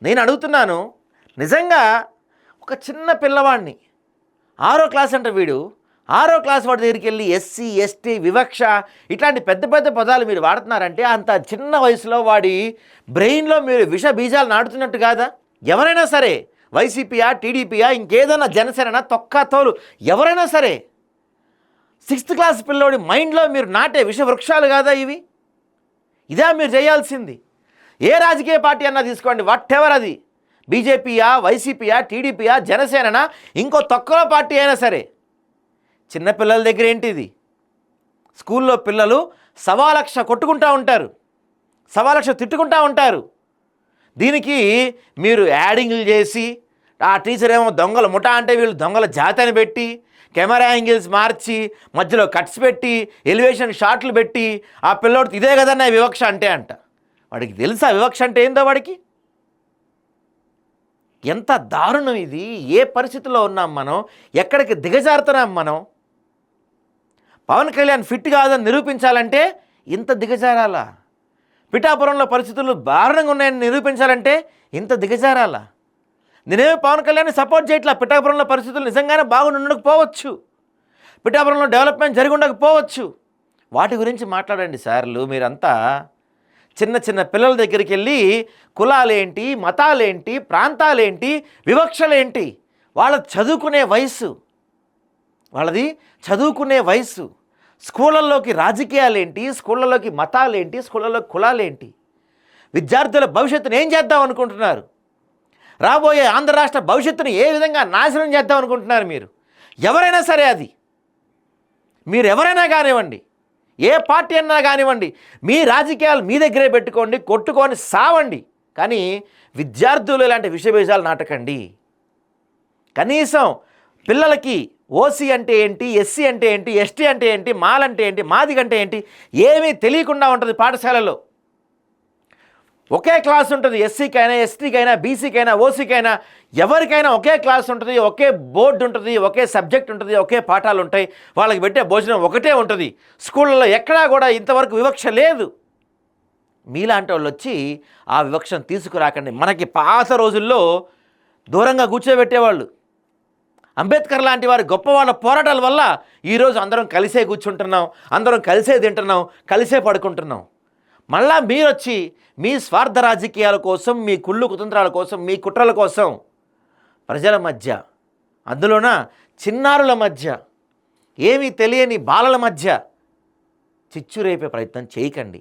నేను అడుగుతున్నాను, నిజంగా ఒక చిన్న పిల్లవాడిని 6వ క్లాస్ అంట వీడు, 6వ క్లాస్ వాడి దగ్గరికి వెళ్ళి ఎస్సీ ఎస్టీ వివక్ష ఇట్లాంటి పెద్ద పెద్ద పదాలు మీరు వాడుతున్నారంటే అంత చిన్న వయసులో వాడి బ్రెయిన్లో మీరు విష బీజాలు నాటుతున్నట్టు కాదా? ఎవరైనా సరే, వైసీపీయా టీడీపీయా ఇంకేదైనా జనసేన తొక్క తోలు ఎవరైనా సరే 6th క్లాస్ పిల్లోడి మైండ్లో మీరు నాటే విష వృక్షాలు కాదా ఇవి? ఇదే మీరు చేయాల్సింది. ఏ రాజకీయ పార్టీ అన్నా తీసుకోండి, వాట్ ఎవర్ అది, బీజేపీయా వైసీపీయా టీడీపీయా జనసేన ఇంకో తక్కువ పార్టీ అయినా సరే, చిన్నపిల్లల దగ్గర ఏంటిది? స్కూల్లో పిల్లలు 1,00,000 కొట్టుకుంటూ ఉంటారు, 1,00,000 తిట్టుకుంటూ ఉంటారు. దీనికి మీరు యాడింగ్లు చేసి ఆ టీచర్ ఏమో దొంగల ముఠా అంటే వీళ్ళు దొంగల జాతని పెట్టి కెమెరా యాంగిల్స్ మార్చి మధ్యలో కట్స్ పెట్టి ఎలివేషన్ షాట్లు పెట్టి ఆ పిల్లోడికి ఇదే కదన్నా వివక్ష అంటే అంట. వాడికి తెలుసా వివక్ష అంటే ఏందో? వాడికి ఎంత దారుణం ఇది! ఏ పరిస్థితుల్లో ఉన్నాం మనం? ఎక్కడికి దిగజారుతున్నాం మనం? పవన్ కళ్యాణ్ ఫిట్ కాదని నిరూపించాలంటే ఇంత దిగజారాలా? పిఠాపురంలో పరిస్థితులు దారుణంగా ఉన్నాయని నిరూపించాలంటే ఇంత దిగజారాలా? నేనేమో పవన్ కళ్యాణ్ని సపోర్ట్ చేయట్లా. పిఠాపురంలో పరిస్థితులు నిజంగానే బాగుండి ఉండకపోవచ్చు, పిఠాపురంలో డెవలప్మెంట్ జరిగి ఉండకపోవచ్చు. వాటి గురించి మాట్లాడండి సార్లు. మీరంతా చిన్న చిన్న పిల్లల దగ్గరికి వెళ్ళి కులాలేంటి, మతాలేంటి, ప్రాంతాలేంటి, వివక్షలేంటి, వాళ్ళది చదువుకునే వయసు, వాళ్ళది చదువుకునే వయసు. స్కూళ్ళల్లోకి రాజకీయాలేంటి, స్కూళ్ళలోకి మతాలేంటి, స్కూళ్ళలోకి కులాలేంటి? విద్యార్థుల భవిష్యత్తును ఏం చేద్దాం అనుకుంటున్నారు? రాబోయే ఆంధ్ర రాష్ట్ర భవిష్యత్తును ఏ విధంగా నాశనం చేద్దాం అనుకుంటున్నారు మీరు? ఎవరైనా సరే, అది మీరు ఎవరైనా కానివ్వండి, ఏ పార్టీ అన్నా కానివ్వండి, మీ రాజకీయాలు మీ దగ్గరే పెట్టుకోండి, కొట్టుకొని సావండి. కానీ విద్యార్థులు ఇలాంటి విషబీజాలు నాటకండి. కనీసం పిల్లలకి ఓసీ అంటే ఏంటి, ఎస్సీ అంటే ఏంటి, ఎస్టీ అంటే ఏంటి, మాల్ అంటే ఏంటి, మాదిగ అంటే ఏంటి ఏమీ తెలియకుండా ఉంటుంది పాఠశాలలో. ఒకే క్లాస్ ఉంటుంది, ఎస్సీకైనా ఎస్టీకైనా బీసీకైనా ఓసీకైనా ఎవరికైనా ఒకే క్లాస్ ఉంటుంది, ఒకే బోర్డు ఉంటుంది, ఒకే సబ్జెక్ట్ ఉంటుంది, ఒకే పాఠాలు ఉంటాయి, వాళ్ళకి పెట్టే భోజనం ఒకటే ఉంటుంది. స్కూళ్ళలో ఎక్కడా కూడా ఇంతవరకు వివక్ష లేదు. మీలాంటి వాళ్ళు వచ్చి ఆ వివక్షను తీసుకురాకండి. మనకి పాత రోజుల్లో దూరంగా కూర్చోబెట్టేవాళ్ళు. అంబేద్కర్ లాంటి వారి గొప్ప వాళ్ళ పోరాటాల వల్ల ఈరోజు అందరం కలిసే కూర్చుంటున్నాం, అందరం కలిసే తింటున్నాం, కలిసే పడుకుంటున్నాం. మళ్ళా మీరొచ్చి మీ స్వార్థ రాజకీయాల కోసం, మీ కుళ్ళు కుతంత్రాల కోసం, మీ కుట్రల కోసం ప్రజల మధ్య, అందులోన చిన్నారుల మధ్య, ఏమీ తెలియని బాలల మధ్య చిచ్చు రేపే ప్రయత్నం చేయకండి.